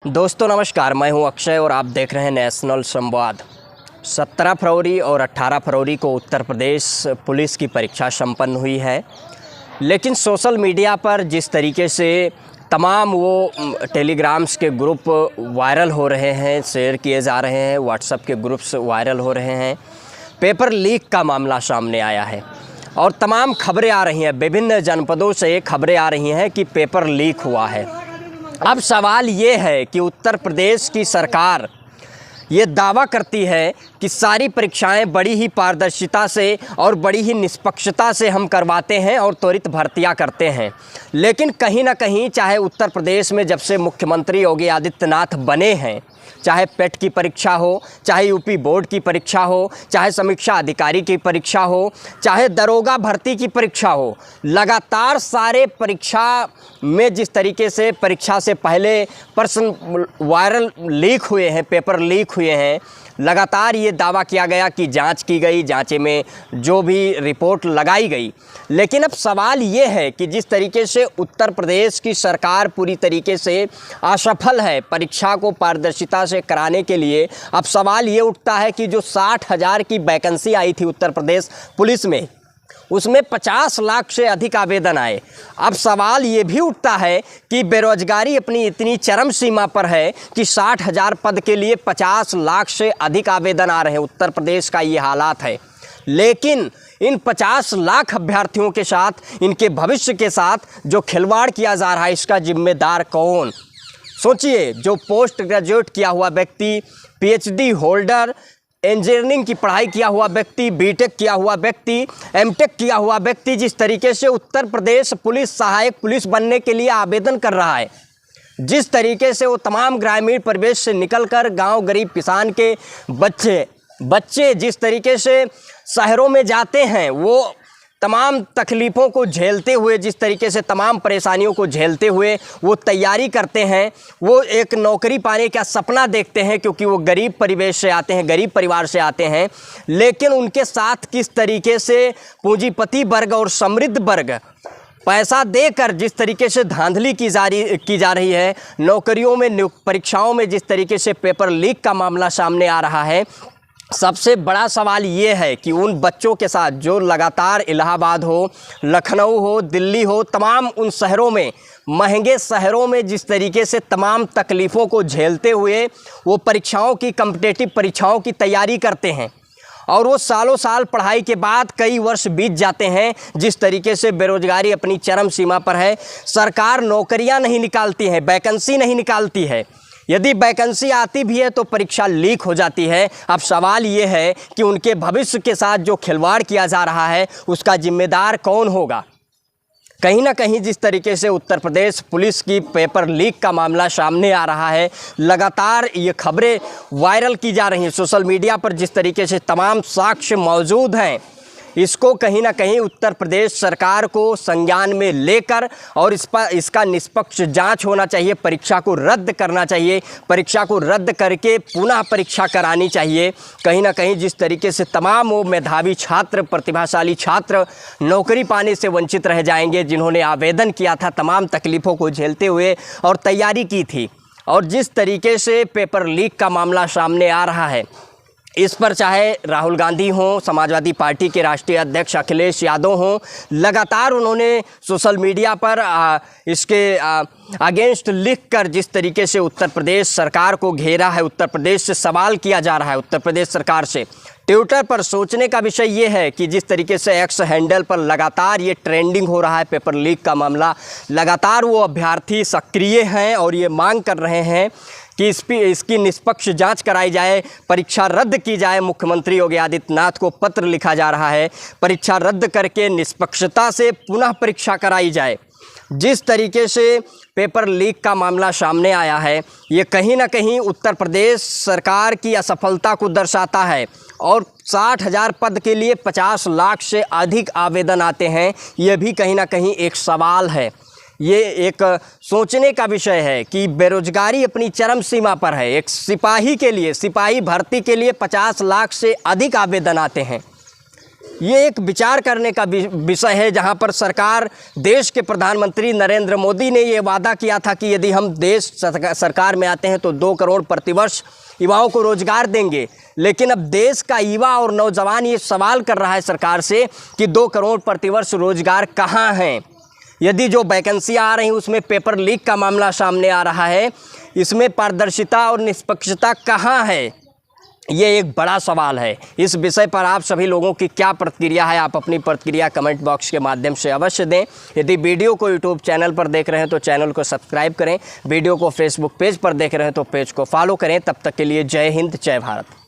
दोस्तों नमस्कार, मैं हूं अक्षय और आप देख रहे हैं नेशनल संवाद। 17 फरवरी और 18 फरवरी को उत्तर प्रदेश पुलिस की परीक्षा संपन्न हुई है, लेकिन सोशल मीडिया पर जिस तरीके से तमाम वो टेलीग्राम्स के ग्रुप वायरल हो रहे हैं, शेयर किए जा रहे हैं, व्हाट्सएप के ग्रुप्स वायरल हो रहे हैं, पेपर लीक का मामला सामने आया है और तमाम खबरें आ रही हैं, विभिन्न जनपदों से खबरें आ रही हैं कि पेपर लीक हुआ है। अब सवाल ये है कि उत्तर प्रदेश की सरकार ये दावा करती है कि सारी परीक्षाएं बड़ी ही पारदर्शिता से और बड़ी ही निष्पक्षता से हम करवाते हैं और त्वरित भर्तियां करते हैं, लेकिन कहीं ना कहीं चाहे उत्तर प्रदेश में जब से मुख्यमंत्री योगी आदित्यनाथ बने हैं, चाहे पेट की परीक्षा हो, चाहे यूपी बोर्ड की परीक्षा हो, चाहे समीक्षा अधिकारी की परीक्षा हो, चाहे दरोगा भर्ती की परीक्षा हो, लगातार सारे परीक्षा में जिस तरीके से परीक्षा से पहले प्रश्न वायरल लीक हुए हैं, पेपर लीक हुए हैं, लगातार ये दावा किया गया कि जांच की गई, जांचे में जो भी रिपोर्ट लगाई गई। लेकिन अब सवाल ये है कि जिस तरीके से उत्तर प्रदेश की सरकार पूरी तरीके से असफल है परीक्षा को पारदर्शिता से कराने के लिए, अब सवाल ये उठता है कि जो 60,000 की वैकेंसी आई थी उत्तर प्रदेश पुलिस में, उसमें 50 लाख से अधिक आवेदन आए। अब सवाल ये भी उठता है कि बेरोजगारी अपनी इतनी चरम सीमा पर है कि 60,000 पद के लिए 50 लाख से अधिक आवेदन आ रहे हैं। उत्तर प्रदेश का ये हालात है, लेकिन इन 50 लाख अभ्यर्थियों के साथ, इनके भविष्य के साथ जो खिलवाड़ किया जा रहा है, इसका जिम्मेदार कौन? सोचिए, जो पोस्ट ग्रेजुएट किया हुआ व्यक्ति, पीएचडी होल्डर, इंजीनियरिंग की पढ़ाई किया हुआ व्यक्ति, बीटेक किया हुआ व्यक्ति, एमटेक किया हुआ व्यक्ति जिस तरीके से उत्तर प्रदेश पुलिस सहायक पुलिस बनने के लिए आवेदन कर रहा है, जिस तरीके से वो तमाम ग्रामीण परिवेश से निकलकर गांव गरीब किसान के बच्चे जिस तरीके से शहरों में जाते हैं, वो तमाम तकलीफ़ों को झेलते हुए, जिस तरीके से तमाम परेशानियों को झेलते हुए वो तैयारी करते हैं, वो एक नौकरी पाने का सपना देखते हैं, क्योंकि वो गरीब परिवेश से आते हैं, गरीब परिवार से आते हैं। लेकिन उनके साथ किस तरीके से पूंजीपति वर्ग और समृद्ध वर्ग पैसा देकर जिस तरीके से धांधली की जा रही है, नौकरियों में, परीक्षाओं में जिस तरीके से पेपर लीक का मामला सामने आ रहा है, सबसे बड़ा सवाल ये है कि उन बच्चों के साथ जो लगातार इलाहाबाद हो, लखनऊ हो, दिल्ली हो, तमाम उन शहरों में, महंगे शहरों में जिस तरीके से तमाम तकलीफ़ों को झेलते हुए वो परीक्षाओं की, कॉम्पिटिटिव परीक्षाओं की तैयारी करते हैं, और वो सालों साल पढ़ाई के बाद कई वर्ष बीत जाते हैं। जिस तरीके से बेरोजगारी अपनी चरम सीमा पर है, सरकार नौकरियां नहीं निकालती है, वैकेंसी नहीं निकालती है, यदि वैकेंसी आती भी है तो परीक्षा लीक हो जाती है। अब सवाल ये है कि उनके भविष्य के साथ जो खिलवाड़ किया जा रहा है, उसका जिम्मेदार कौन होगा? कहीं ना कहीं जिस तरीके से उत्तर प्रदेश पुलिस की पेपर लीक का मामला सामने आ रहा है, लगातार ये खबरें वायरल की जा रही हैं सोशल मीडिया पर, जिस तरीके से तमाम साक्ष्य मौजूद हैं, इसको कहीं ना कहीं उत्तर प्रदेश सरकार को संज्ञान में लेकर और इसका निष्पक्ष जांच होना चाहिए, परीक्षा को रद्द करना चाहिए, परीक्षा को रद्द करके पुनः परीक्षा करानी चाहिए। कहीं ना कहीं जिस तरीके से तमाम वो मेधावी छात्र, प्रतिभाशाली छात्र नौकरी पाने से वंचित रह जाएंगे, जिन्होंने आवेदन किया था तमाम तकलीफ़ों को झेलते हुए और तैयारी की थी, और जिस तरीके से पेपर लीक का मामला सामने आ रहा है, इस पर चाहे राहुल गांधी हों, समाजवादी पार्टी के राष्ट्रीय अध्यक्ष अखिलेश यादव हों, लगातार उन्होंने सोशल मीडिया पर इसके अगेंस्ट लिखकर जिस तरीके से उत्तर प्रदेश सरकार को घेरा है, उत्तर प्रदेश से सवाल किया जा रहा है, उत्तर प्रदेश सरकार से। ट्विटर पर सोचने का विषय ये है कि जिस तरीके से एक्स हैंडल पर लगातार ये ट्रेंडिंग हो रहा है पेपर लीक का मामला, लगातार वो अभ्यर्थी सक्रिय हैं और ये मांग कर रहे हैं कि इसकी निष्पक्ष जांच कराई जाए, परीक्षा रद्द की जाए। मुख्यमंत्री योगी आदित्यनाथ को पत्र लिखा जा रहा है, परीक्षा रद्द करके निष्पक्षता से पुनः परीक्षा कराई जाए। जिस तरीके से पेपर लीक का मामला सामने आया है, ये कहीं ना कहीं उत्तर प्रदेश सरकार की असफलता को दर्शाता है, और 60,000 पद के लिए 50 लाख से अधिक आवेदन आते हैं, ये भी कहीं ना कहीं एक सवाल है। ये एक सोचने का विषय है कि बेरोजगारी अपनी चरम सीमा पर है। एक सिपाही के लिए, सिपाही भर्ती के लिए 50 लाख से अधिक आवेदन आते हैं। ये एक विचार करने का विषय है, जहां पर सरकार, देश के प्रधानमंत्री नरेंद्र मोदी ने ये वादा किया था कि यदि हम देश सरकार में आते हैं तो 2 करोड़ प्रतिवर्ष युवाओं को रोजगार देंगे। लेकिन अब देश का युवा और नौजवान ये सवाल कर रहा है सरकार से कि 2 करोड़ प्रतिवर्ष रोजगार कहाँ हैं। यदि जो वैकेंसियाँ आ रही हैं उसमें पेपर लीक का मामला सामने आ रहा है, इसमें पारदर्शिता और निष्पक्षता कहाँ है, ये एक बड़ा सवाल है। इस विषय पर आप सभी लोगों की क्या प्रतिक्रिया है, आप अपनी प्रतिक्रिया कमेंट बॉक्स के माध्यम से अवश्य दें। यदि वीडियो को यूट्यूब चैनल पर देख रहे हैं तो चैनल को सब्सक्राइब करें, वीडियो को फेसबुक पेज पर देख रहे हैं तो पेज को फॉलो करें। तब तक के लिए जय हिंद, जय भारत।